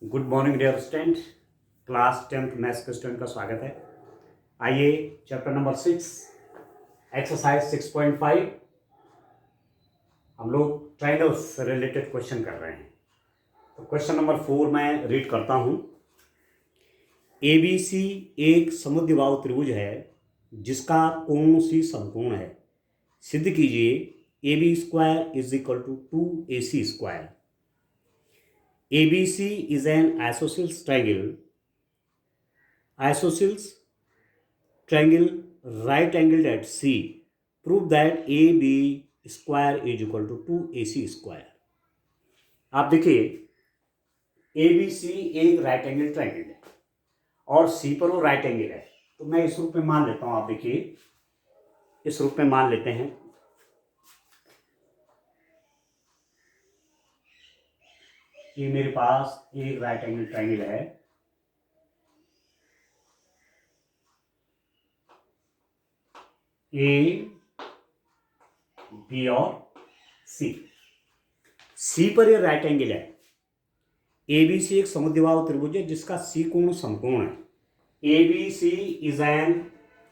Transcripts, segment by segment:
Good morning dear student. Class 10th maths के student का स्वागत है। आइए चैप्टर नंबर 6 एक्सरसाइज 6.5 हम लोग ट्रायंगल्स से रिलेटेड क्वेश्चन कर रहे हैं। तो क्वेश्चन नंबर 4 मैं रीड करता हूँ। ABC एक समद्विबाहु त्रिभुज है जिसका कोण C समकोण है। सिद्ध कीजिए AB² is equal to 2AC²। ABC is an isosceles triangle. Isosceles triangle right angled at C. Prove that AB square is equal to 2AC². आप देखिए ABC एक राइट एंगल ट्राइंगल है और C पर वो राइट एंगल है। तो मैं इस रूप में मान लेता हूं। आप देखिए इस रूप में मान लेते हैं। ये मेरे पास एक राइट एंगल ट्राइंगल है। ए बी और सी पर ये राइट एंगल है। ABC एक समद्विबाहु त्रिभुज है जिसका C कोण समकोण है। ABC is an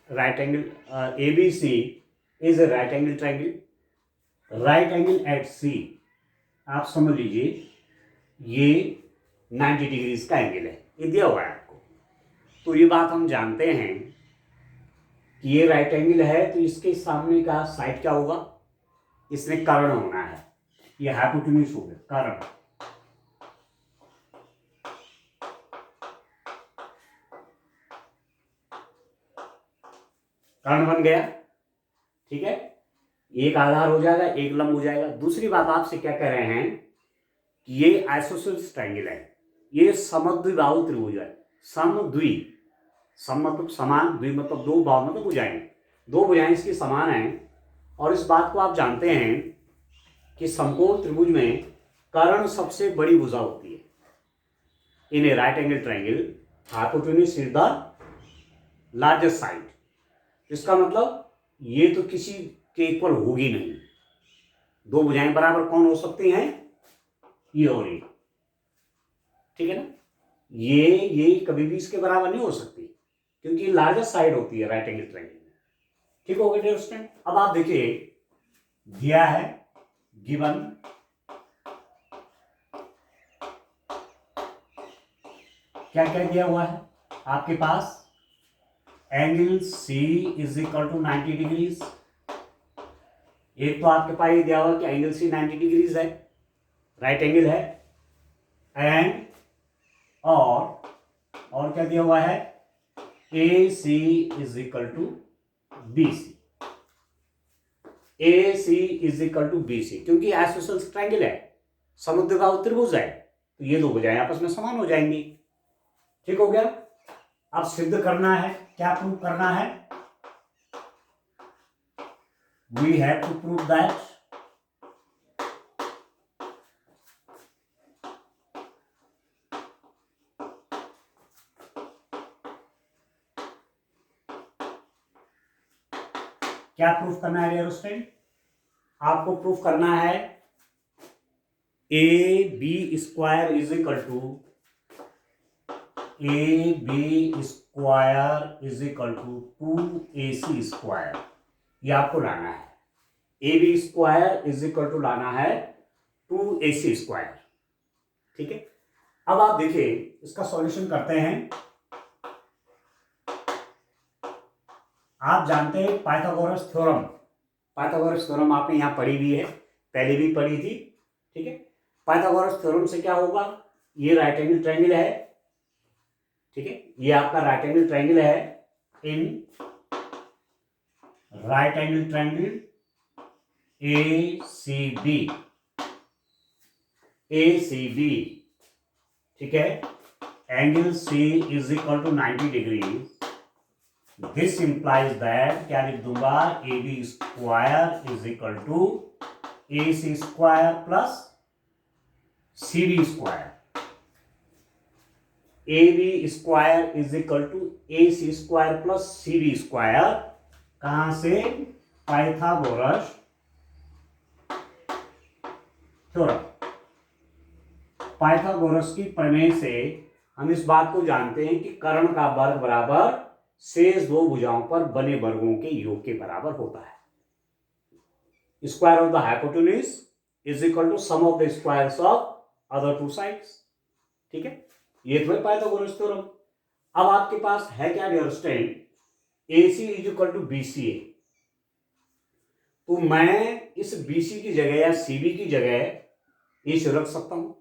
right angle ABC is a right angle triangle. Right angle at C आप समझ लीजिए ये 90 डिग्रीज का एंगल है। ये दिया हुआ है आपको। तो ये बात हम जानते हैं कि ये राइट एंगल है तो इसके सामने का साइड क्या होगा? इसमें कर्ण होना है। ये हाइपोटेन्यूज हो गया कर्ण। कर्ण बन गया, ठीक है। एक आधार हो जाएगा, एक लंब हो जाएगा। दूसरी बात आपसे क्या कह रहे हैं कि ये आइसोसेलेस ट्रायंगल है, ये समद्विबाहु त्रिभुज है। समद्वि, सम मतलब समान, द्वि मतलब दो, बाहु मतलब भुजाएं। दो भुजाएं इसकी समान हैं। और इस बात को आप जानते हैं कि समकोण त्रिभुज में कर्ण सबसे बड़ी भुजा होती है। In a right angle triangle hypotenuse is the largest side. इसका मतलब ये तो किसी के इक्वल होगी नहीं। दो भुजाएं बराबर कौन हो सकती हैं? ये और ये, ठीक है ना। ये कभी भी इसके बराबर नहीं हो सकती क्योंकि लार्जेस्ट साइड होती है राइट एंगल ट्रायंगल में। ठीक हो गया डियर स्टूडेंट। अब आप देखिए दिया है गिवन क्या क्या दिया हुआ है आपके पास। Angle C is equal to 90 degrees. एक तो आपके पास ये दिया हुआ कि एंगल C 90 डिग्रीज है, राइट एंगल है। एंड और क्या दिया हुआ है? AC is equal to BC। AC is equal to BC क्योंकि आइसोसेलेस ट्रायंगल है, समद्विबाहु त्रिभुज है, तो ये दो भुजाएं आपस में समान हो जाएंगी। ठीक हो गया। अब सिद्ध करना है, क्या प्रूव करना है? We have to prove that क्या प्रूफ करना है डियर स्टूडेंट? आपको प्रूफ करना है AB² is equal to AB² is equal to 2AC²। ये आपको लाना है। AB² इज इक्वल टू लाना है 2AC²। ठीक है। अब आप देखिए इसका सॉल्यूशन करते हैं। आप जानते हैं पाइथागोरस थ्योरम। पाइथागोरस थ्योरम आपने यहां पढ़ी भी है, पहले भी पढ़ी थी, ठीक है। पाइथागोरस थ्योरम से क्या होगा? ये राइट एंगल ट्रायंगल है, ठीक है। ये आपका राइट एंगल ट्रायंगल है। In right angle triangle ACB, ठीक है। Angle C is equal to 90 degree. This implies that क्या लिख दूंगा? AB² is equal to AC² plus CB²। AB² is equal to AC² plus CB²। कहां से? Pythagoras theorem. Pythagoras की प्रमेय से हम इस बात को जानते हैं कि कर्ण का वर्ग बराबर शेष दो भुजाओं पर बने वर्गों के योग के बराबर होता है। Square of the hypotenuse is equal to sum of the squares of other two sides. ठीक है, ये तो है पाइथागोरस थ्योरम। अब आपके पास है क्या dear student, AC is equal to BCA। तो मैं इस BC की जगह या CB की जगह AC रख सकता हूं।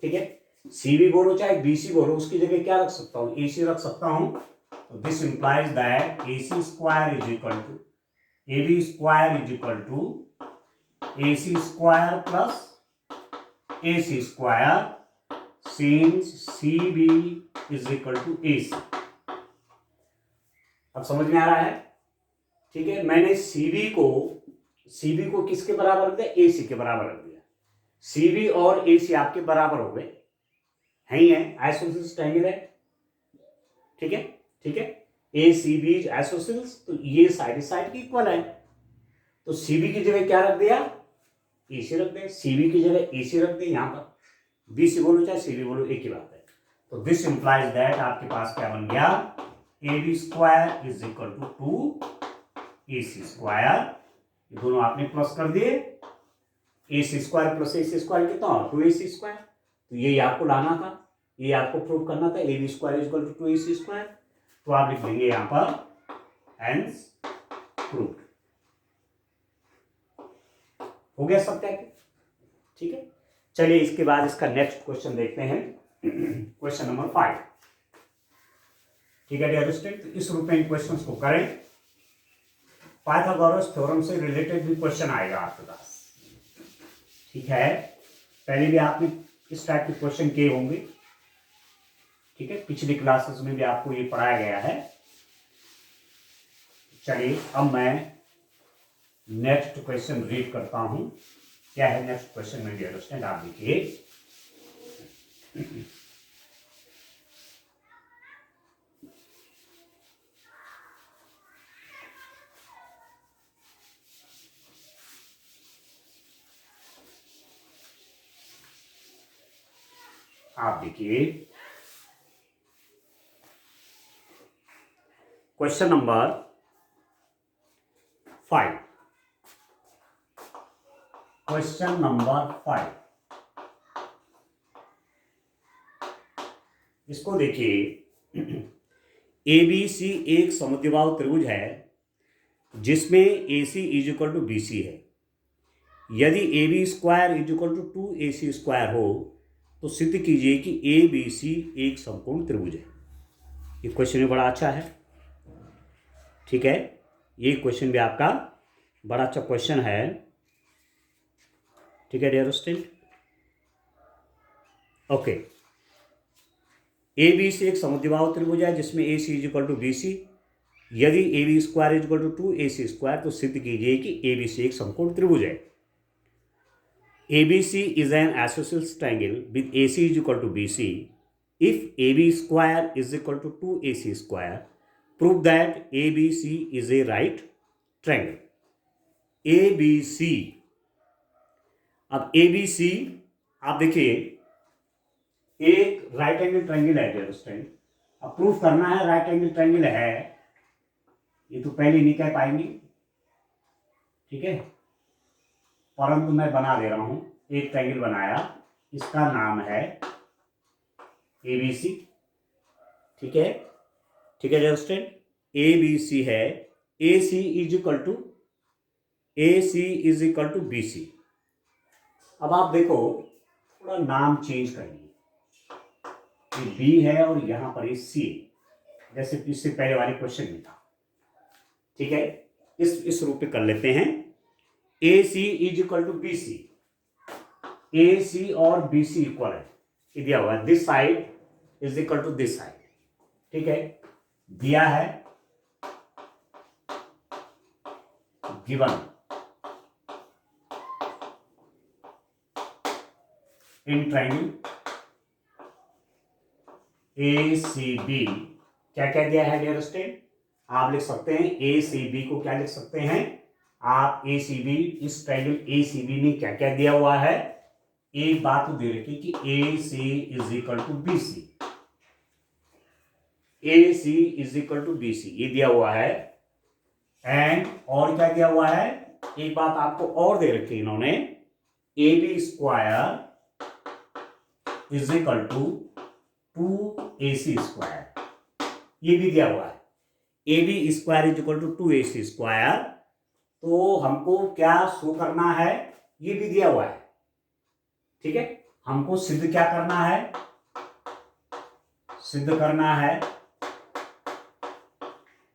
ठीक है, CB बोलो चाहे BC बोलो, उसकी जगह क्या रख सकता हूं, AC रख सकता हूं। तो this implies that AC square is equal to AB square is equal to AC square plus AC square since CB is equal to AC। अब समझ में आ रहा है? ठीक है, मैंने CB को किसके बराबर रख दिया, AC के बराबर रख दिया। CB और AC आपके बराबर हो गए, है ही है, आइसोसेलेस ट्रायंगल है। ठीक है, ठीक है, ACB आइसोसेलेस, तो ये साइड साइड की इक्वल है। तो CB की जगह क्या रख दिया, AC रख दे, CB की जगह AC रख दे। यहां पर BC बोलो चाहे CB बोलो, एक ही बात है। तो दिस इंप्लाइज दैट आपके पास क्या बन गया, AB square is equal to 2AC square. ये दोनों आपने प्लस कर दिए, AC square plus AC square कितना, 2AC स्क्वायर। तो ये आपको लाना था, ये आपको प्रूव करना था, AB square is equal to 2AC square. तो आप लिख लेंगे यहां पर हेंस प्रूव्ड। हो गया सब क्या? ठीक है, चलिए इसके बाद इसका नेक्स्ट क्वेश्चन देखते हैं, क्वेश्चन नंबर 5। ठीक है डियर स्टूडेंट, इस रूप में इन क्वेश्चंस को करें। पाइथागोरस थ्योरम से रिलेटेड भी क्वेश्चन आएगा आपके पास। ठीक है, पहले भी आपने इस टाइप के क्वेश्चन किए होंगे। ठीक है, पिछली क्लासेस में भी आपको ये पढ़ाया गया है। चलिए अब मैं नेक्स्ट क्वेश्चन रीड करता हूं। क्या है नेक्स्ट क्वेश्चन में डियर स्टूडेंट, आप देखिए। आप देखिए क्वेश्चन नंबर 5। क्वेश्चन नंबर 5, इसको देखिए। ABC एक समद्विबाहु त्रिभुज है जिसमें AC is equal to BC है। यदि AB square is equal to 2AC square हो तो सिद्ध कीजिए कि ABC एक समकोण त्रिभुज है। ये क्वेश्चन भी बड़ा अच्छा है। ठीक है, ये क्वेश्चन भी आपका बड़ा अच्छा क्वेश्चन है। ठीक है डियर स्टूडेंट, ओके। ABC एक समद्विबाहु त्रिभुज है जिसमें AC is equal to BC। यदि AB square is equal to 2AC square तो सिद्ध कीजिए कि ABC एक समकोण त्रिभुज है। ABC is an isosceles triangle with AC is equal to BC. If AB square is equal to 2AC square, prove that ABC is a right triangle. ABC, अब ABC आप देखिए एक राइट एंगल ट्रायंगल है dear student. अब proof करना है right angle triangle है, ये तो पहले नहीं कह पाएंगे। ठीक है, परंतु मैं बना दे रहा हूं, एक ट्रायंगल बनाया, इसका नाम है ABC। ठीक है, ठीक है डियर स्टूडेंट, ABC है, AC is equal to BC। अब आप देखो थोड़ा नाम चेंज करिए, ये B है और यहां पर ये C, जैसे इससे पहले वाले क्वेश्चन में था। ठीक है, इस रूप में कर लेते हैं। AC is equal to BC, AC और BC इक्वल है, ये दिया हुआ है। This side is equal to this side. ठीक है, दिया है गिवन इन ट्रायंगल ACB। क्या क्या दिया है डियर स्टूडेंट, आप लिख सकते हैं ACB को, क्या लिख सकते हैं आप, ACB, इस ट्रायंगल ACB में क्या क्या दिया हुआ है, एक बात तो दे रखी कि A C is equal to B C, A C is equal to B C, ये दिया हुआ है। एंड और क्या दिया हुआ है, एक बात आपको और दे रखी है इन्होंने, A B square is equal to 2ac square, ये भी दिया हुआ है। A B square is equal to 2ac square, तो हमको क्या शो करना है, ये भी दिया हुआ है। ठीक है, हमको सिद्ध क्या करना है, सिद्ध करना है,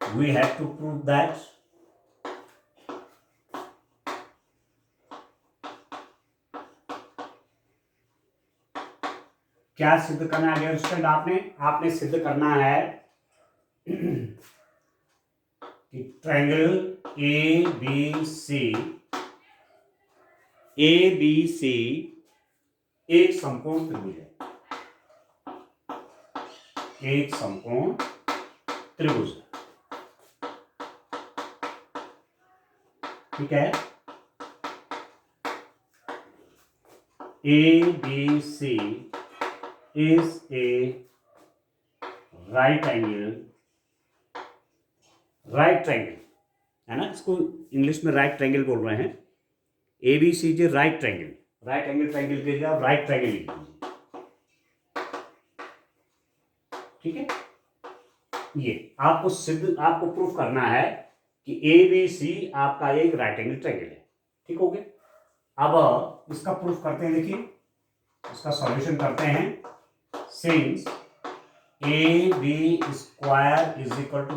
we have to prove that क्या सिद्ध करना है डियर स्टूडेंट, आपने सिद्ध करना है कि ट्रायंगल ए बी सी एक समकोण त्रिभुज है, एक समकोण त्रिभुज है। ठीक है, A B C is a right triangle है ना, इसको इंग्लिश में राइट ट्रायंगल बोल रहे हैं। ए बी सी जे right triangle, right angle triangle के लिए आप राइट ट्रायंगल लिख दीजिए। ठीक है, ये आपको प्रूफ करना है कि ए बी सी आपका एक राइट एंगल ट्रायंगल है। ठीक हो गया, अब इसका प्रूफ करते हैं, देखिए इसका सॉल्यूशन करते हैं। Since AB square is equal to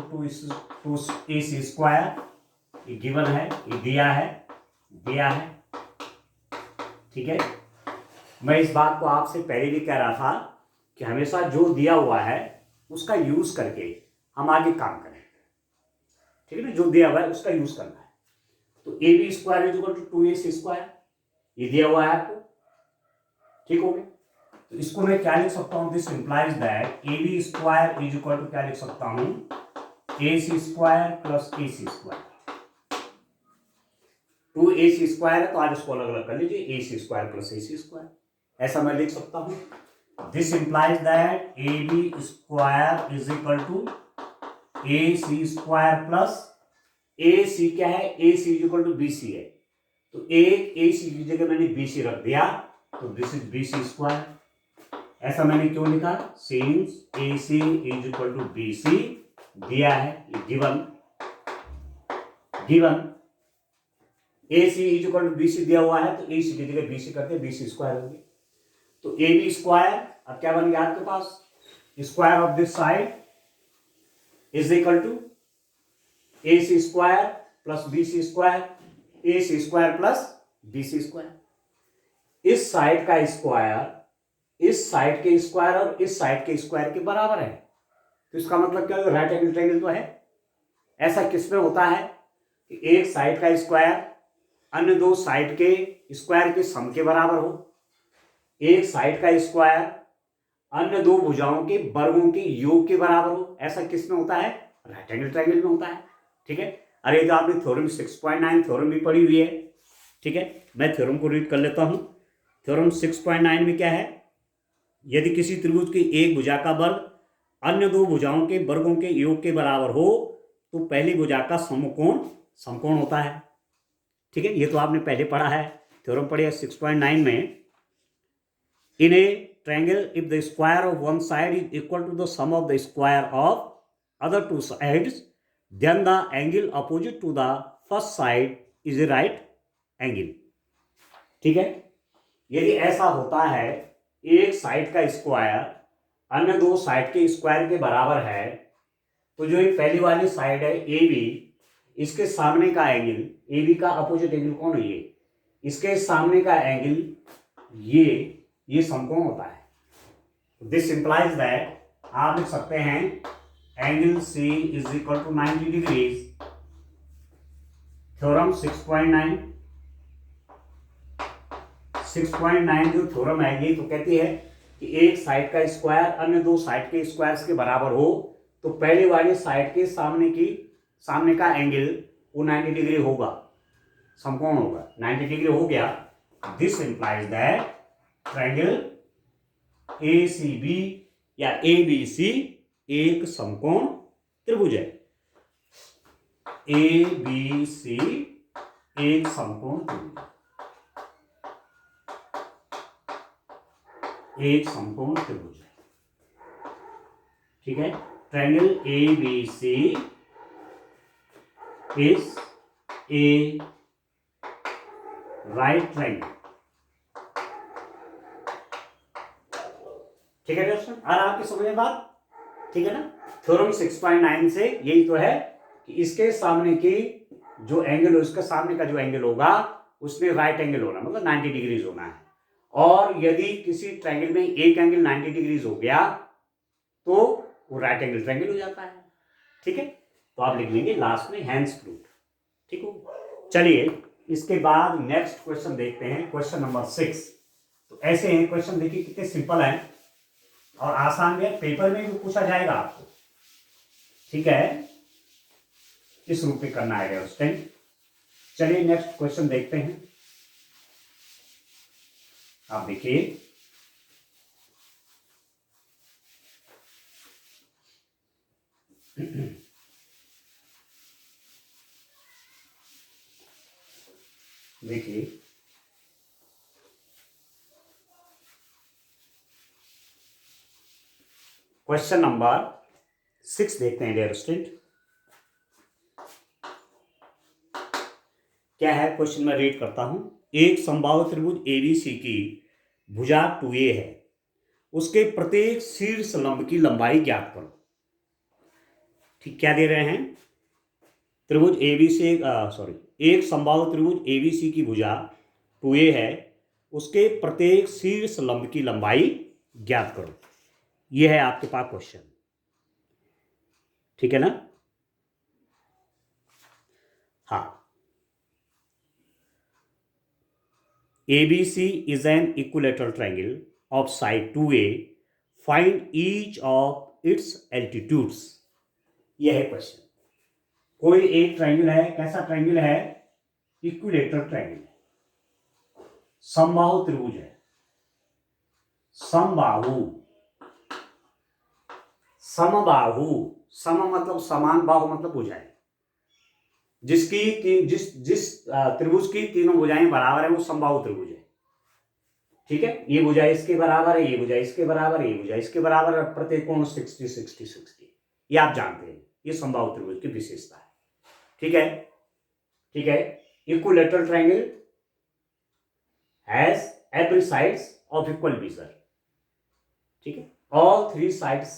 2AC square, ये गिवन है, ये दिया है। ठीक है, मैं इस बात को आपसे पहले भी कह रहा था कि हमेशा जो दिया हुआ है उसका यूज करके हम आगे काम करें। ठीक है ना, जो दिया हुआ है उसका यूज करना है। तो AB square is equal to 2AC square, ये दिया हुआ है आपको। ठीक हो गया, तो इसको मैं क्या लिख सकता हूं, this implies that A B square is equal to क्या लिख सकता हूं, A C square plus A C square. 2ac square है तो आप इसको अलग अलग कर लीजिए, A C square plus A C square, ऐसा मैं लिख सकता हूं। This implies that A B square is equal to A C square plus A C क्या है, A C is equal to B सी है, तो एक ए सी की जगह मैंने बी सी रख दिया, तो this is B C square. ऐसा मैंने क्यों लिखा, since A C is equal to B C दिया है, given A C is equal to B C दिया हुआ है, तो ए सी की जगह बी सी करते बी सी स्क्वायर हो गया। तो ए बी स्क्वायर अब क्या बन गया आपके पास, square of this side is equal to A C square plus B C square, A C square plus B C square. इस साइड का स्क्वायर इस साइड के स्क्वायर और इस साइड के स्क्वायर के बराबर है, तो इसका मतलब क्या है, राइट एंगल ट्रायंगल तो है। ऐसा किसमें होता है कि एक साइड का स्क्वायर अन्य दो साइड के स्क्वायर के सम के बराबर हो, एक साइड का स्क्वायर अन्य दो भुजाओं के वर्गों के योग के बराबर हो, ऐसा किसमें होता है, राइट एंगल ट्रायंगल में होता है। ठीक है, अरे तो आपने थ्योरम 6.9 थ्योरम भी पढ़ी हुई है। ठीक है, मैं थ्योरम को रीड कर लेता हूं। थ्योरम 6.9 में क्या है, यदि किसी त्रिभुज की एक भुजा का वर्ग अन्य दो भुजाओं के वर्गों के योग के बराबर हो तो पहली भुजा का समकोण होता है। ठीक है, ये तो आपने पहले पढ़ा है, थ्योरम पढ़े 6.9 में। In a triangle if the square of one side is equal to the sum of the square of other two sides then the angle opposite to the first side is a right angle. ठीक है, यदि ऐसा होता है एक side का square अन्य दो साइड के स्क्वायर के बराबर है, तो जो ये पहली वाली साइड है ए बी, इसके सामने का एंगल, ए बी का अपोजिट एंगल कौन है, ये इसके सामने का एंगल ये समकोण होता है। दिस इंप्लाइज दैट आप लिख सकते हैं angle C is equal to 90 degrees. Theorem 6.9 जो थ्योरम है ये तो कहती है कि एक साइड का स्क्वायर अन्य दो साइड के स्क्वायर्स के बराबर हो तो पहले वाले साइड के सामने का एंगल वो 90 डिग्री होगा, समकोण होगा, 90 डिग्री हो गया। This implies that triangle ACB या ABC एक समकोण त्रिभुज है। ABC एक समकोण त्रिभुज, एक समकोण त्रिभुज है। ठीक है, triangle ABC is a right triangle. ठीक है दोस्तों, और आपकी समझ में बात? ठीक है ना। थ्योरम 6.9 से यही तो है कि इसके सामने की जो एंगल है, उसके सामने का जो एंगल होगा उसमें राइट एंगल होना, मतलब 90 डिग्रीज होना है। और यदि किसी ट्रायंगल में एक एंगल 90 डिग्रीज हो गया तो वो राइट एंगल ट्रायंगल हो जाता है। ठीक है, तो आप लिख लेंगे लास्ट में हैंस प्रूव्ड। ठीक हो, चलिए इसके बाद नेक्स्ट क्वेश्चन देखते हैं, क्वेश्चन नंबर 6। तो ऐसे हैं क्वेश्चन, देखिए कितने सिंपल हैं और आसान है, पेपर में भी पूछा जाएगा आपको। ठीक है, इस रूप में करना है उस टाइम। चलिए नेक्स्ट क्वेश्चन देखते हैं। आप देखिए, देखिए क्वेश्चन नंबर 6 देखते हैं डियर स्टूडेंट। क्या है क्वेश्चन, में रीड करता हूं। एक समबाहु त्रिभुज ABC की भुजा 2A है, उसके प्रत्येक शीर्ष लंब की लंबाई ज्ञात करो। ठीक, क्या दे रहे हैं? त्रिभुज ABC, एक समबाहु त्रिभुज ABC की भुजा 2A है, उसके प्रत्येक शीर्ष लंब की लंबाई ज्ञात करो। यह है आपके पास क्वेश्चन। ठीक है ना। हाँ, ABC is an equilateral triangle of side 2A. Find each of its altitudes. यह है क्वेश्चन। कोई एक ट्रायंगल है, कैसा ट्रायंगल है? इक्विलेटरल ट्रायंगल, समबाहु त्रिभुज है। समबाहु, समबाहु, सम मतलब समान, बाहु मतलब भुजाएं, जिसकी जिस त्रिभुज की तीनों भुजाएं बराबर है वो समबाहु त्रिभुज है। ठीक है, ये भुजा इसके बराबर है, ये भुजा इसके बराबर है, ये भुजा इसके बराबर है, प्रत्येक कोण 60 60 60। ये आप जानते हैं, ये समबाहु त्रिभुज की विशेषता है। ठीक है, ठीक है। Equilateral triangle has every sides of equal measure. ठीक है, all 3 sides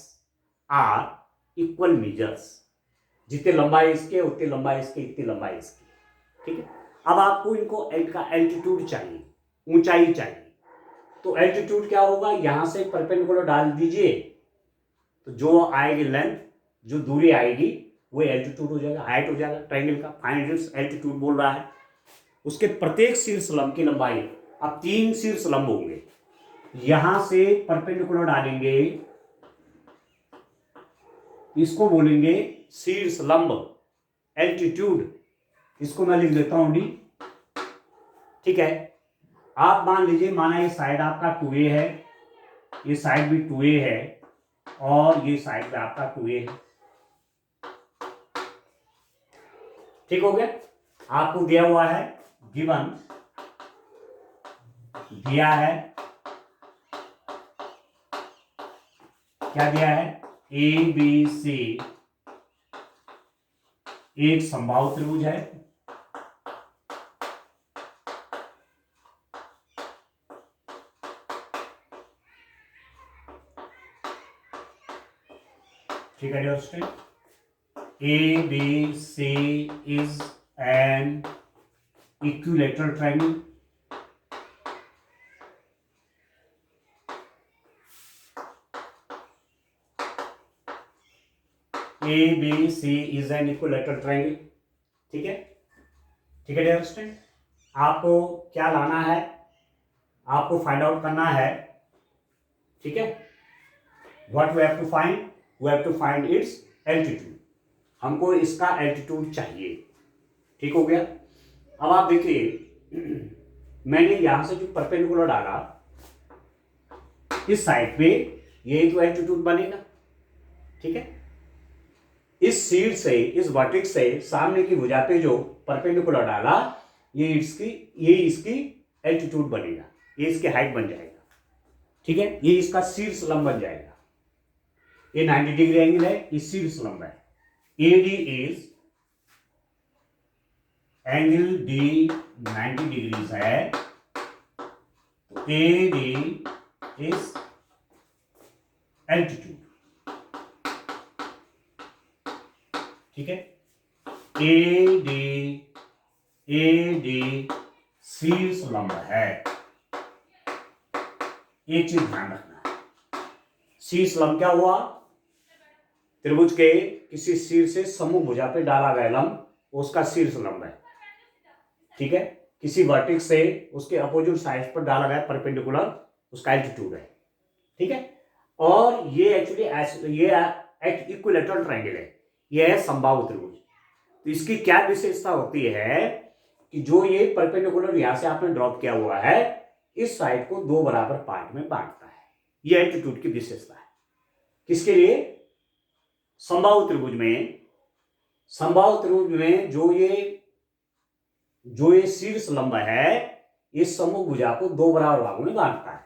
are equal measures. जितने लंबाई इसके उतनी लंबाई इसके, इतनी लंबाई इसकी। ठीक है, अब आपको इनको इनका एल्टीट्यूड चाहिए, ऊंचाई चाहिए। तो एल्टीट्यूड क्या होगा? यहां से परपेंडिकुलर डाल दीजिए, तो जो आएगी लेंथ, जो दूरी आएगी वो एल्टीट्यूड हो जाएगा, हाइट हो जाएगा ट्रायंगल का। फाइंड इट्स एल्टीट्यूड बोल रहा है। उसके प्रत्येक शीर्ष लंब की लंबाई, अब 3 शीर्ष लंब होंगे, यहां से परपेंडिकुलर डालेंगे, इसको बोलेंगे शीर्ष लंब, एल्टीट्यूड। इसको मैं लिख देता हूं डी। ठीक है, आप मान लीजिए, माना ये साइड आपका 2A है, ये साइड भी 2A है, और ये साइड पे आपका 2A है। ठीक हो गया। आपको दिया हुआ है, गिवन दिया है, क्या दिया है? ABC एक समबाहु त्रिभुज है, ठीक है दोस्तों। ABC is an equilateral triangle. ABC is an equilateral triangle. ठीक है, ठीक है डियर स्टूडेंट। आपको क्या लाना है? आपको फाइंड आउट करना है। ठीक है, what we have to find? We have to find its altitude. हमको इसका एल्टीट्यूड चाहिए। ठीक हो गया। अब आप देखिए, मैंने यहां से जो परपेंडिकुलर डाला, इस साइड पे ये तो एल्टीट्यूड बनेगा, ठीक है। इस शीर्ष से, इस वर्टेक्स से सामने की भुजा पे जो परपेंडिकुलर डाला, ये इसकी एल्टीट्यूड बनेगा, ये इसकी हाइट बन जाएगा, ठीक है। ये इसका शीर्ष लंब बन जाएगा। ये 90 डिग्री एंगल है, ये शीर्ष लंब है। AD is angle D 90 degrees है, तो AD इज एल्टीट्यूड, ठीक है। AD शीर्ष लंब है। एक चीज ध्यान रखना है, शीर्ष लंब क्या हुआ? त्रिभुज के किसी शीर्ष से सम्मुख भुजा पे डाला गया लंब, उसका शीर्ष लंब है, ठीक है। किसी वर्टेक्स से उसके अपोजिट साइड पर डाला गया परपेंडिकुलर, उसका एल्टीट्यूड है, ठीक है। और ये एक्चुअली ये इक्विलैटरल ट्रायंगल है, ये है समबाहु त्रिभुज। तो इसकी क्या विशेषता होती है कि जो ये परपेंडिकुलर यहां से आपने ड्रॉप किया हुआ है, इस साइड को दो बराबर पार्ट में बांटता है। ये एल्टीट्यूड की विशेषता है। किसके लिए? समबाहु त्रिभुज में। समबाहु त्रिभुज में जो ये शीर्ष लंब है, इस सम्मुख भुजा को दो बराबर भागों में बांटता है,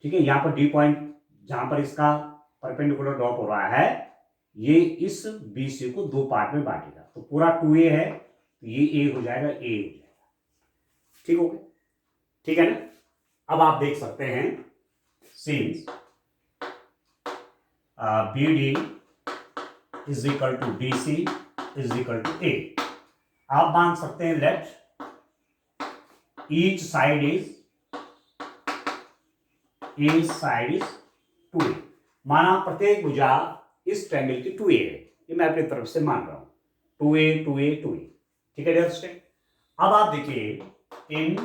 ठीक है। यहां पर डी पॉइंट जहां पर इसका परपेंडिकुलर ड्रॉप हो रहा है, ये इस BC को दो पार्ट में बांटेगा। तो पूरा 2A है, तो ये A हो जाएगा, A हो जाएगा, ठीक हो गया, ठीक है ना। अब आप देख सकते हैं since BD is equal to DC is equal to A, आप मान सकते हैं late each side is 2A। माना प्रत्येक भुजा इस ट्रायंगल की 2A है, ये मैं अपनी तरफ से मान रहा हूं, 2A 2A 2A, ठीक है डियर स्टूडेंट। अब आप देखिए इन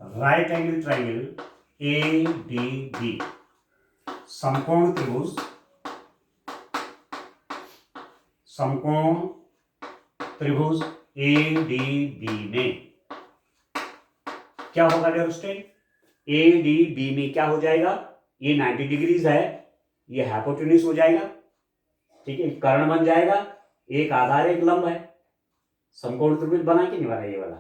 राइट एंगल ट्रायंगल ADB, समकोण त्रिभुज, समकोण त्रिभुज ADB में क्या होगा डियर स्टूडेंट? ADB में क्या हो जाएगा? ये 90 डिग्रीज है, ये हाइपोटेन्यूज हो जाएगा, ठीक है, कर्ण बन जाएगा, एक आधार एक लंब है, समकोण त्रिभुज बना कि नहीं बना? ये वाला,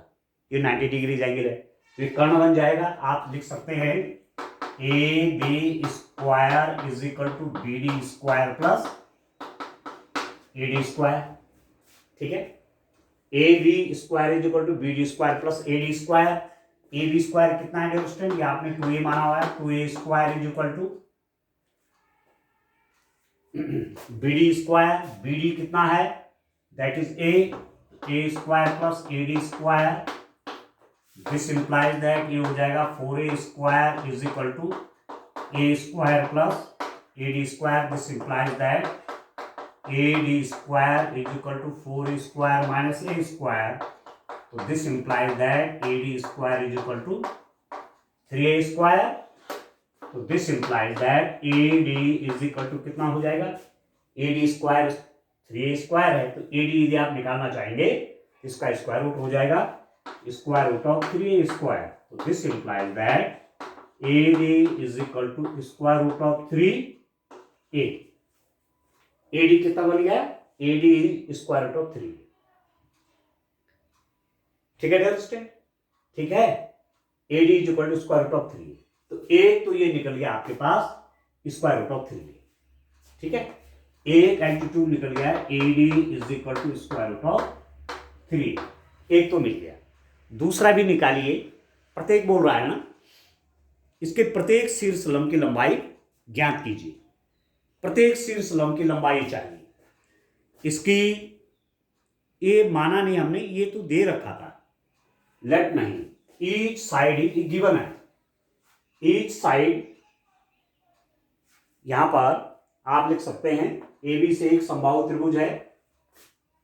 ये 90 डिग्रीज एंगल है, तो ये कर्ण बन जाएगा। आप लिख सकते हैं AB square is equal to BD square plus AD square, ठीक है। AB square is equal to BD square plus AD square. AB square कितना है डियर स्टूडेंट? ये आपने 2A माना हुआ है, 2A square is equal to BD square. BD कितना है? That is A square plus AD square. This implies that ये हो जाएगा 4A square is equal to A square plus AD square. This implies that AD square is equal to 4A square minus A square. तो this implies that AD square is equal to 3A square. तो this implies that AD is equal to कितना हो जाएगा? AD square 3A square है, तो AD यदि आप निकालना चाहेंगे, इसका स्क्वायर रूट हो जाएगा square root of 3A square. तो this implies that AD is equal to square root of 3A। AD कितना बन गया? AD स्क्वायर रूट ऑफ 3, ठीक है डियर स्टूडेंट, ठीक है। AD is equal to square root of 3, तो एक तो ये निकल गया आपके पास स्क्वायर रूट ऑफ 3, ठीक है। एक एल्टीट्यूड निकल गया AD is equal to square root of 3, एक तो मिल गया। दूसरा भी निकालिए, प्रत्येक बोल रहा है ना, इसके प्रत्येक शीर्ष लंब की लंबाई ज्ञात कीजिए। प्रत्येक शीर्ष लंब की लंबाई चाहिए। इसकी ये माना नहीं हमने, ये तो दे रखा था, लेट नहीं, ईच साइड गिवन है। ईच साइड यहां पर आप लिख सकते हैं AB से एक समबाहु त्रिभुज है,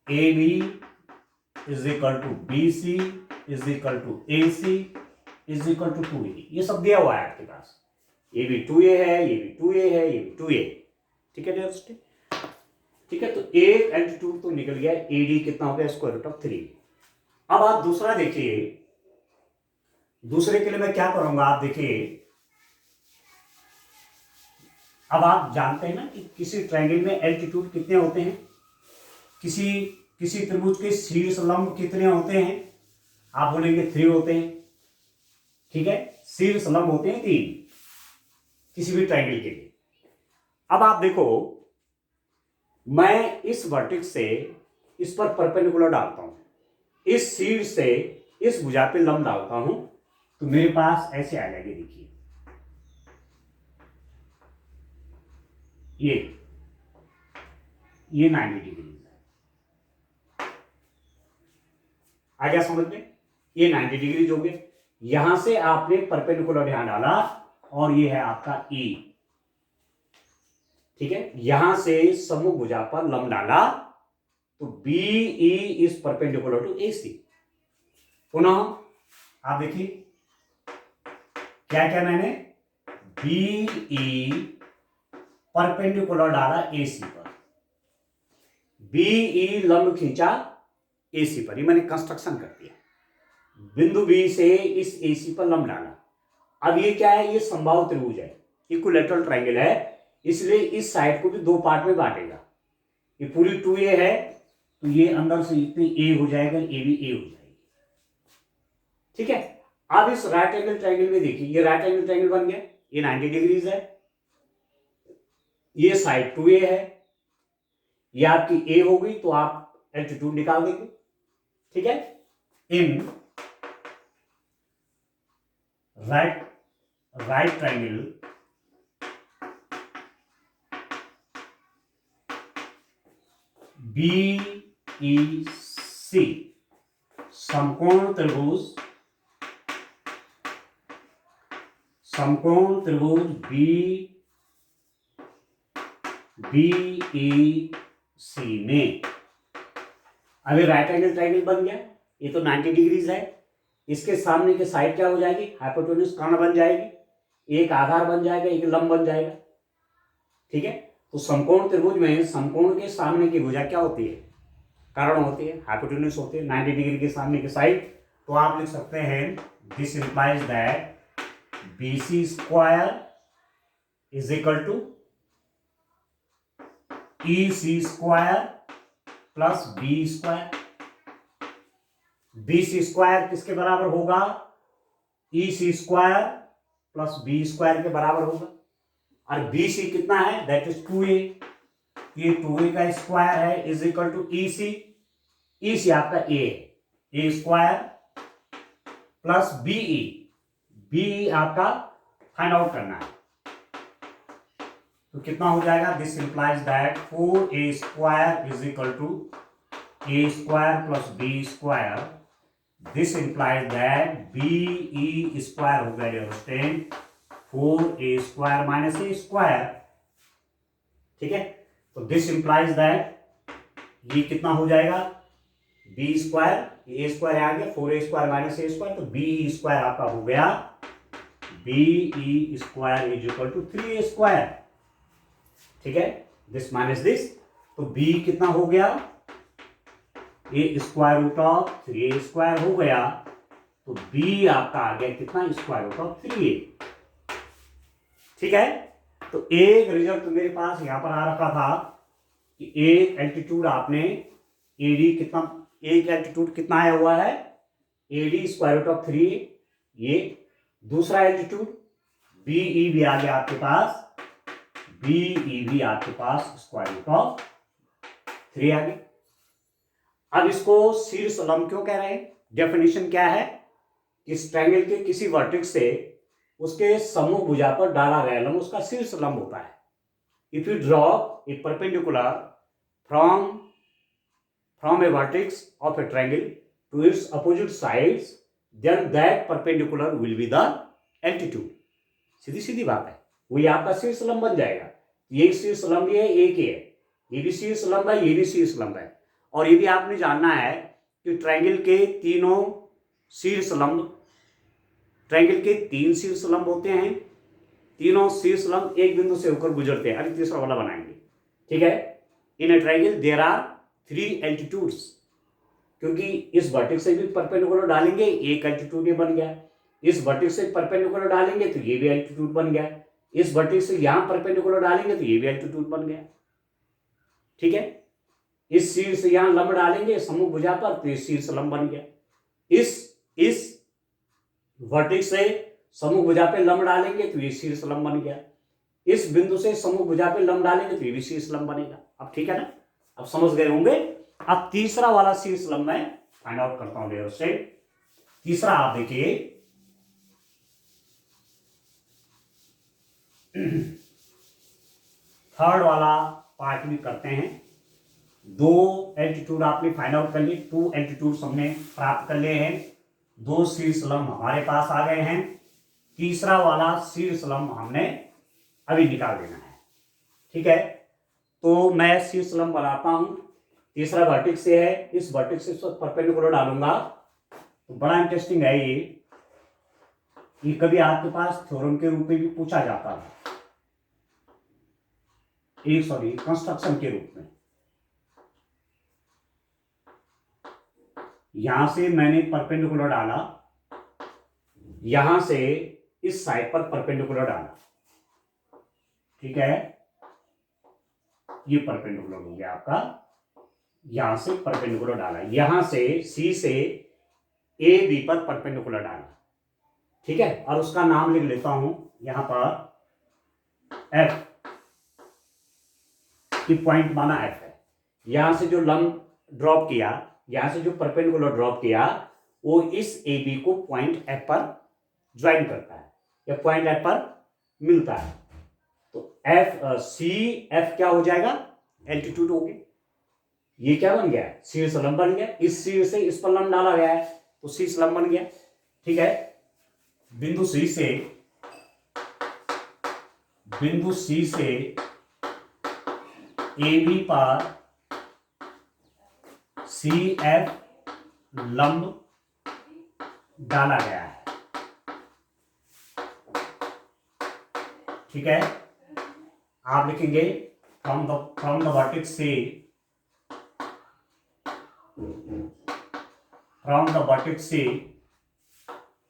AB is equal to BC is equal to AC is equal to 2A। ये सब दिया हुआ है आपके पास, ये भी 2A है, ये भी 2A है, ये भी 2A, ठीक है दोस्तों, ठीक है। तो एक एल्टीट्यूड तो निकल गया, AD कितना हो गया? Square root of 3। अब आप दूसरा देखिए, दूसरे के लिए मैं क्या करूंगा, आप देखिए अब आप जानते हैं ना कि किसी ट्रायंगल में एल्टीट्यूड कितने होते हैं, किसी किसी त्रिभुज के शीर्ष लंब कितने होते हैं, आप बोलेंगे 3 होते हैं, ठीक है, शीर्ष लंब होते हैं 3 किसी भी ट्रायंगल के लिए। अब आप देखो, मैं इस वर्टेक्स से इस पर परपेंडिकुलर डालता हूं, इस शीर्ष से इस भुजा पे लंब डालता हूं, तो मेरे पास ऐसे आ जाएगी, देखिए ये 90 डिग्री है, आ गया समझ में, ये 90 डिग्री हो गए। यहां से आपने परपेंडिकुलर यहां डाला और ये है आपका ई, ठीक है, यहां से सम्मुख भुजा पर लंब डाला तो B E is perpendicular to A C. पुनः आप देखिए क्या क्या मैंने बी ई परपेंडिकुलर डाला ए सी पर, बी ई लंब खींचा ए सी पर, ये मैंने कंस्ट्रक्शन कर दिया, बिंदु बी से इस ए सी पर लंब डाला। अब ये क्या है, ये समबाहु त्रिभुज है, इक्विलैटरल ट्रायंगल है, इसलिए इस साइड को भी 2 पार्ट में बांटेगा। ये पूरी 2a है तो ये अंदर से इतनी a हो जाएगा, ये भी a हो जाएगी, ठीक है। अब इस राइट एंगल ट्रायंगल में देखिए, ये राइट एंगल ट्रायंगल बन गया, ये 90 डिग्रीज है, ये साइड 2a है, ये आपकी a हो गई, तो आप एल्टीट्यूड निकाल देंगे, ठीक है। In right triangle B E C, समकोण त्रिभुज बी ई सी में, अभी राइट एंगल ट्रायंगल बन गया, ये तो 90 डिग्रीज है, इसके सामने के साइड क्या हो जाएगी, हाइपोटेन्यूज कर्ण बन जाएगी, एक आधार बन जाएगा, एक लंब बन जाएगा, ठीक है। तो समकोण त्रिभुज में समकोण के सामने की भुजा क्या होती है, कर्ण होती है, हाइपोटेन्यूज होती है 90 डिग्री के सामने की साइड। तो आप लिख सकते हैं this implies that BC square is equal to EC square plus B square. BC square किसके बराबर होगा, EC square plus B square के बराबर होगा, और BC कितना है, दैट इज 2a, ये 2a का स्क्वायर है इज इक्वल टू EC आपका a है, a स्क्वायर प्लस BE आपका फाइंड आउट करना है, तो कितना हो जाएगा, this implies that 4a square is equal to a square plus b square, this implies that BE square हो गया, understand 4a square minus a square, ठीक है। तो दिस इंप्लाइज दैट ये कितना हो जाएगा, b स्क्वायर, a स्क्वायर आ गया, 4a square minus a square, तो BE स्क्वायर आपका हो गया BE square is equal to 3a square, ठीक है, दिस माइनस दिस, तो b कितना हो गया, a square root of 3a square हो गया, तो b आपका आ गया कितना, स्क्वायर रूट ऑफ 3a, ठीक है। तो एक रिजल्ट तो मेरे पास यहां पर आ रखा था कि एक एल्टीट्यूड आपने एडी कितना, एक एल्टीट्यूड कितना आया हुआ है, एडी स्क्वायर रूट ऑफ 3, ये दूसरा एल्टीट्यूड बीई भी आ गया आपके पास, बीई भी आपके पास स्क्वायर रूट ऑफ 3 आ गया। अब इसको शीर्ष लंब क्यों कह रहे हैं, डेफिनेशन क्या है, इस ट्रायंगल के किसी वर्टेक्स से उसके सम्मुख भुजा पर डाला गया लंब उसका शीर्ष लंब होता है। If you draw a perpendicular from a vertex of a triangle to its opposite sides, then that perpendicular will be the altitude. सीधी सीधी बात है, वही आपका शीर्ष लंब बन जाएगा। ये शीर्ष लंब है, एक ही है, ये भी शीर्ष लंब है, ये भी शीर्ष लंब है। और ये भी आपने जानना है कि ट्रायंगल के तीनों शीर्ष लंब, ट्रायंगल के 3 शीर्ष लंब होते हैं, तीनों शीर्ष लंब एक बिंदु से होकर गुजरते हैं। अभी तीसरा वाला बनाएंगे, ठीक है। In a triangle there are 3 altitudes, क्योंकि इस वर्टेक्स से भी परपेंडिकुलर डालेंगे, एक एल्टीट्यूड ये बन गया, इस वर्टेक्स से परपेंडिकुलर डालेंगे तो ये भी एल्टीट्यूड बन गया, इस वर्टेक्स से यहां परपेंडिकुलर डालेंगे तो ये भी एल्टीट्यूड बन गया, ठीक है। इस शीर्ष से यहां लंब डालेंगे सम्मुख भुजा पर तो ये शीर्ष लंब बन गया। इस वर्टेक्स से सम्मुख भुजा पे लंब डालेंगे तो ये शीर्ष लंब बन गया। इस बिंदु से सम्मुख भुजा पे लंब डालेंगे तो ये भी शीर्ष लंब बनेगा। अब ठीक है ना, अब समझ गए होंगे। अब तीसरा वाला शीर्ष लंब मैं फाइंड आउट करता हूं देर से। तीसरा आप देखिए, थर्ड वाला पार्ट भी करते हैं। दो एल्टीट्यूड आपने फाइंड आउट कर लिए, 2 एल्टीट्यूड हमने प्राप्त कर लिए हैं, 2 शीर्ष लंब हमारे पास आ गए हैं। तीसरा वाला शीर्ष लंब हमने अभी निकाल देना है, ठीक है। तो मैं शीर्ष लंब बनाता हूं। तीसरा वर्टेक्स से है, इस वर्टेक्स से परपेंडिकुलर डालूंगा तो बड़ा इंटरेस्टिंग है ये कभी आपके पास थ्योरम के रूप में भी पूछा जाता है, कंस्ट्रक्शन के रूप में। यहां से मैंने परपेंडिकुलर डाला, यहां से इस साइड पर परपेंडिकुलर डाला, ठीक है। ये परपेंडिकुलर हो गया आपका, यहां से परपेंडिकुलर डाला, यहां से सी से ए बी पर परपेंडिकुलर डाला, ठीक है। और उसका नाम लिख लेता हूं यहां पर एफ, की पॉइंट माना एफ है। यहां से जो लंब ड्रॉप किया, यहां से जो परपेंडिकुलर ड्रॉप किया, वो इस ए बी को पॉइंट एफ पर ज्वाइन करता है या पॉइंट एफ पर मिलता है। तो एफ सी एफ क्या हो जाएगा, एल्टीट्यूड हो गया। ये क्या बन गया, शीर्ष लंब बन गया। इस शीर्ष से इस पर लंब डाला गया है तो शीर्ष लंब बन गया, ठीक है। बिंदु सी से ए बी पर सी एफ लंब डाला गया है, ठीक है। आप लिखेंगे फ्रॉम द वर्टेक्स से,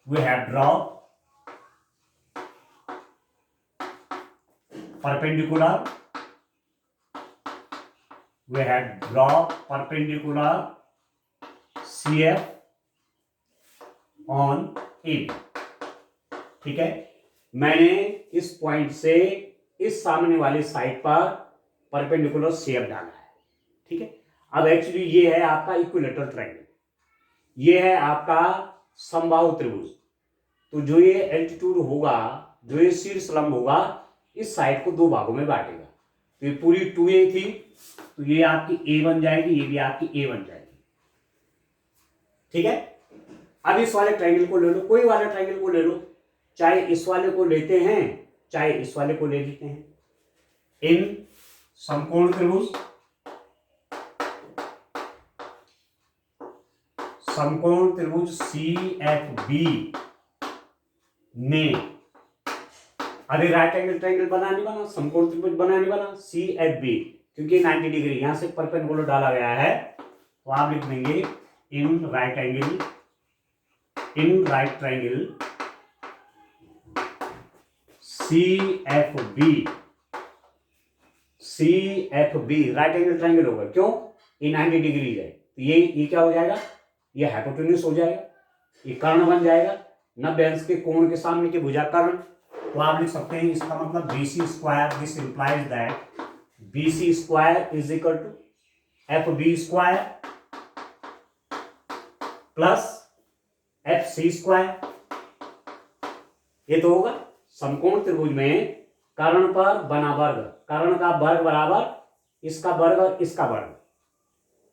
we have drawn perpendicular CF on AB, ठीक है। मैंने इस पॉइंट से इस सामने वाले साइड पर परपेंडिकुलर CF डाला है, ठीक है। अब एक्चुअली ये है आपका इक्विलेटरल ट्रायंगल, ये है आपका समबाहु त्रिभुज। तो जो ये एल्टीट्यूड होगा, जो ये शीर्ष लंब होगा, इस साइड को 2 भागों में बांटेगा। तो ये पूरी 2A थी तो ये आपकी A बन जाएगी, ये भी आपकी A बन जाएगी, ठीक है। अब इस वाले ट्रायंगल को ले लो, कोई वाले ट्रायंगल को ले लो, चाहे इस वाले को लेते हैं चाहे इस वाले को ले लेते हैं। इन समकोण त्रिभुज, CFB में अभी राइट एंगल ट्रायंगल बना नहीं बना, समकोण त्रिभुज बना नहीं बना, CFB, क्योंकि 90 डिग्री यहां से परपेंडिकुलर डाला गया है तो आप लिख देंगे इन right triangle CFB right angle triangle होगा। क्यों, ये 90 डिग्री है तो ये क्या हो जाएगा, ये हाइपोटेन्यूस हो जाएगा, ये कर्ण बन जाएगा, 90 अंश के कोण के सामने के भुजा कर्ण। तो आप लिख सकते हैं इसका मतलब BC square, this implies that BC square is equal to FB square plus FC square. ये तो होगा समकोण त्रिभुज में कर्ण पर बना वर्ग, कर्ण का वर्ग बराबर इसका वर्ग और इसका वर्ग,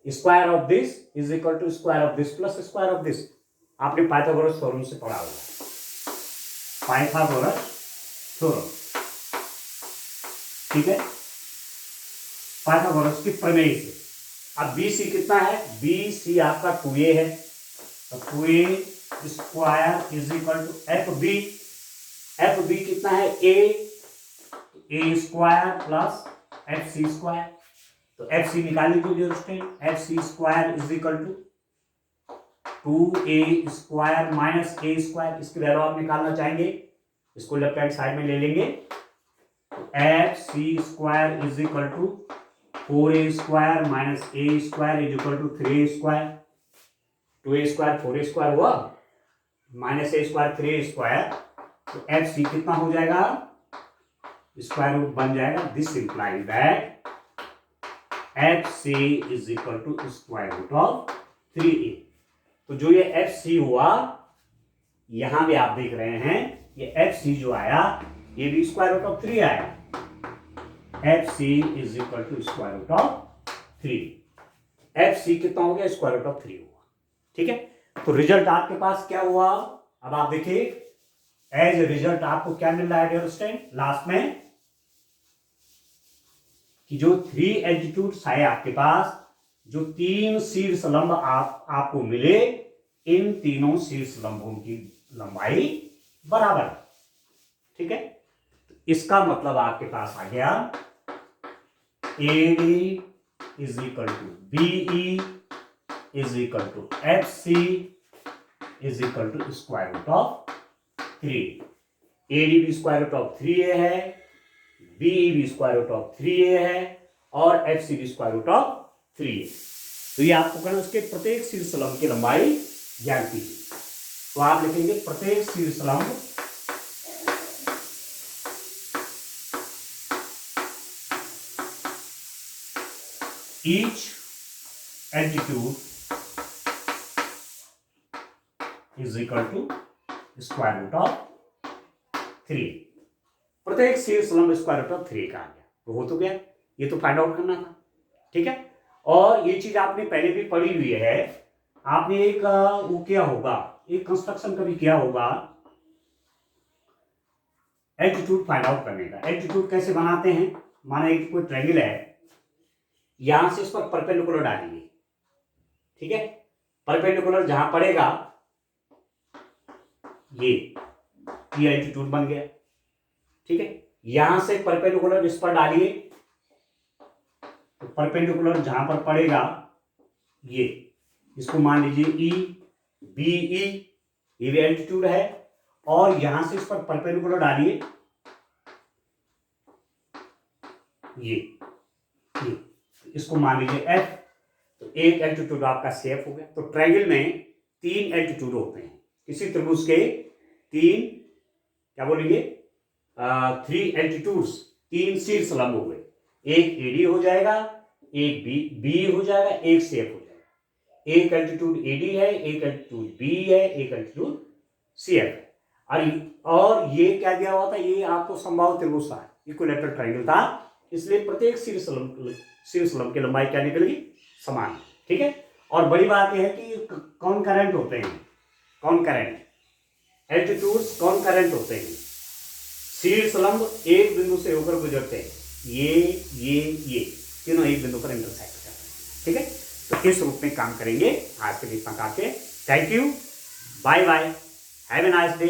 square of this is equal to square of this plus square of this. आपने पाइथागोरस थ्योरम से पढ़ा होगा, पाइथागोरस थ्योरम, ठीक है, पाइथागोरस की प्रमेय से। अब BC कितना है, BC आपका 2A है तो 2A square is equal to FB कितना है, A square plus FC square. तो FC निकाल लीजिए, FC square is equal to 2A square minus A square. इसकी वैल्यू आप निकालना चाहेंगे, इसको लेफ्ट हैंड साइड में ले लेंगे F C square is equal to 4a square minus A square is equal to 3a square. 2a square 4a square हुआ minus A square 3a square, तो एफ सी कितना हो जाएगा, स्क्वायर रूट बन जाएगा। This implies that F C is equal to square root of 3a। तो जो ये एफ सी हुआ, यहां भी आप देख रहे हैं ये एफ सी जो आया ये भी स्क्वायर रूट ऑफ 3 आया। F C is equal to square root of 3। F C कितना हो गया, स्क्वायर रूट ऑफ 3 हुआ। ठीक है, तो रिजल्ट आपके पास क्या हुआ, अब आप देखिए एज ए रिजल्ट आपको क्या मिल रहा है डियर स्टूडेंट लास्ट में, कि जो 3 एल्टीट्यूड्स है आपके पास, जो 3 शीर्ष लंब आपको मिले, इन तीनों शीर्ष लंबों की लंबाई बराबर। ठीक है, तो इसका मतलब आपके पास आ गया AD is equal to BE is equal to FC is equal to square root of 3। AD भी स्क्वायर रूट ऑफ 3a है, BE भी स्क्वायर रूट ऑफ 3a है और FC भी स्क्वायर रूट ऑफ 3a। तो ये आपको कहना उसके प्रत्येक शीर्ष लंब की लंबाई ज्ञात कीजिए। तो आप लिखेंगे प्रत्येक शीर्ष लंब each altitude is equal to square root of 3। प्रत्येक शीर्ष लंब स्क्वायर रूट ऑफ 3 का आ गया। तो हो तो गया, ये तो फाइंड आउट करना था। ठीक है, और ये चीज आपने पहले भी पढ़ी हुई है, आपने एक वो किया होगा, एक कंस्ट्रक्शन कभी किया होगा एल्टीट्यूड फाइंड आउट करने का। एल्टीट्यूड कैसे बनाते हैं, माना एक कोई ट्रायंगल है, यहां से इस पर परपेंडिकुलर डालेंगे। ठीक है, परपेंडिकुलर जहां पड़ेगा ये एल्टीट्यूड बन गया। ठीक है, यहां से परपेंडिकुलर इस पर डालिए, तो परपेंडिकुलर जहां पर पड़ेगा ये, इसको मान लीजिए E BE, ये भी एल्टीट्यूड है, और यहां से इस पर परपेंडिकुलर डालिए ये, इसको मान लीजिए F। तो एक एल्टीट्यूड आपका सेफ हो गया। तो ट्रायंगल में 3 एल्टीट्यूड होते हैं, किसी त्रिभुज के 3 क्या बोलेंगे 3 एल्टीट्यूड्स, 3 शीर्ष लंब हो गए। एक AD हो जाएगा, एक BE हो जाएगा, एक CF हो जाएगा। एक एल्टीट्यूड AD है, एक एल्टीट्यूड BE है, एक एल्टीट्यूड CF है। और ये क्या दिया हुआ था, ये आपको समबाहु त्रिभुज था, इक्विलैटरल ट्रायंगल था, इसलिए प्रत्येक शीर्ष लंब की लंबाई क्या निकलेगी, समान। ठीक है, और बड़ी बात यह है कि कॉनकरेंट होते हैं, कॉनकरेंट एल्टीट्यूड्स कॉनकरेंट होते हैं। शीर्ष लंब एक बिंदु से होकर गुजरते हैं, ये तीनों एक बिंदु पर इंटरसेक्ट करते हैं। ठीक है, तो इस रूप में काम करेंगे। आज के लिए इतना काफी है। Thank you, bye bye, have a nice day.